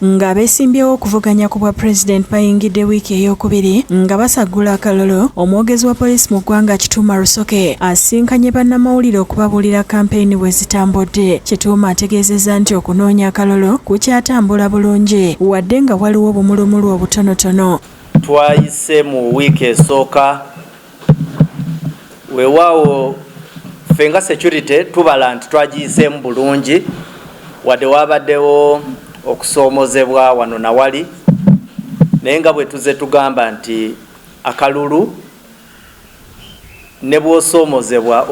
nga beesimbyewo okuvuganya ku bwa President bayingidde wiiki ey'okubiri nga basagula akalolo. Omwogezi wa poliisi mu ggwanga Kituuma Lusoke asinkanye bannamawulire okubabuulira kampeyini bwe zitambudde. Kituuma ategeezezza nti okunoonya akalolo kukyatambula bulungi wadde nga waliwo obumulumulu obutonotono. Twayise mu wiiki esooka weewaawo ffe nga security tubala nti twagiyiseemu bulungi wadde wabaddewo okusoomozebwa wano na wali, naye nga bwe tuze tugamba nti akalulu ne bw'osoomozebwa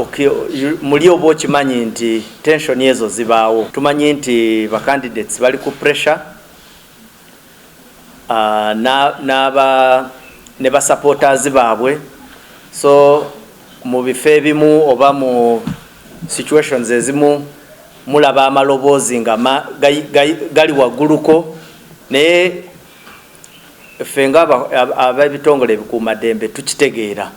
muli oba okimanyi nti tensioni ezo zibaawo. Tumanyi nti bacandidates bali ku pressure ne basupporters baabwe, so mu bifo ebimu oba mu situations ezimu mulaba amaloboozi nga gali wagguluko, naye ffe nga ab'ebitongole ebikuumaddembe tukitegeera.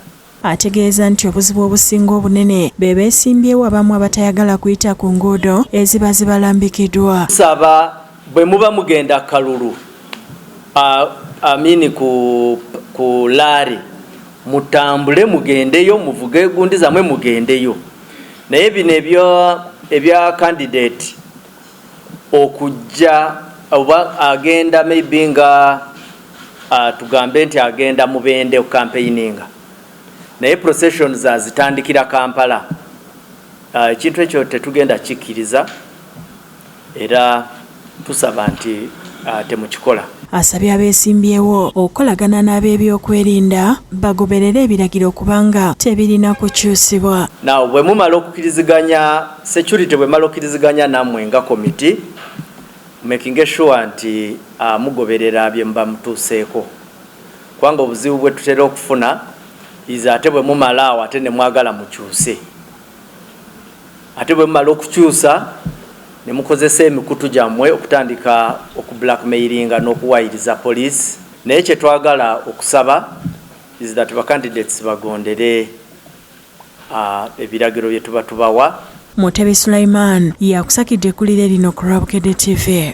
Ategeeza nti obuzibu obusinga obunene be beesimbyewo abamu abatayagala kuyita ku nguudo eziba zibalambikiddwa. Tusaba bwe muba mugenda kalulu amini ku laari mutambule mugendeyo, muvuge gundi zamwe mugendeyo, naye bino ebya candidate okujja oba agenda maybe nga tugambe nti agenda mubende okucampaigninga naye processions azitandikira Kampala. Ekintu ekyo tetugenda kikkiriza era tusaba nti temukikola. Asabye abeesimbyewo okukolagana n'ab'ebyokwerinda bagoberere ebiragiro kubanga tebirina kukyusibwa. Naw bwe mumala okukkiriziganya security bwe mala okkiriziganya nammwe nga committee making sure nti mugoberera bye muba mutuuseeko, kubanga obuzibu bwe tutera okufuna iza ate bwe mumala awo ate ne mwagala mukyuse, ate bwe mumala okukyusa ne mukozesa emikutu gyammwe okutandika okublackmailinga n'okuwayiriza poliisi. Naye kye twagala okusaba is that bacandidates bagondere ebiragiro bye tuba tubawa. Mutebi Sulaiman yakusakidde kulire lino ku Rabukedde TV.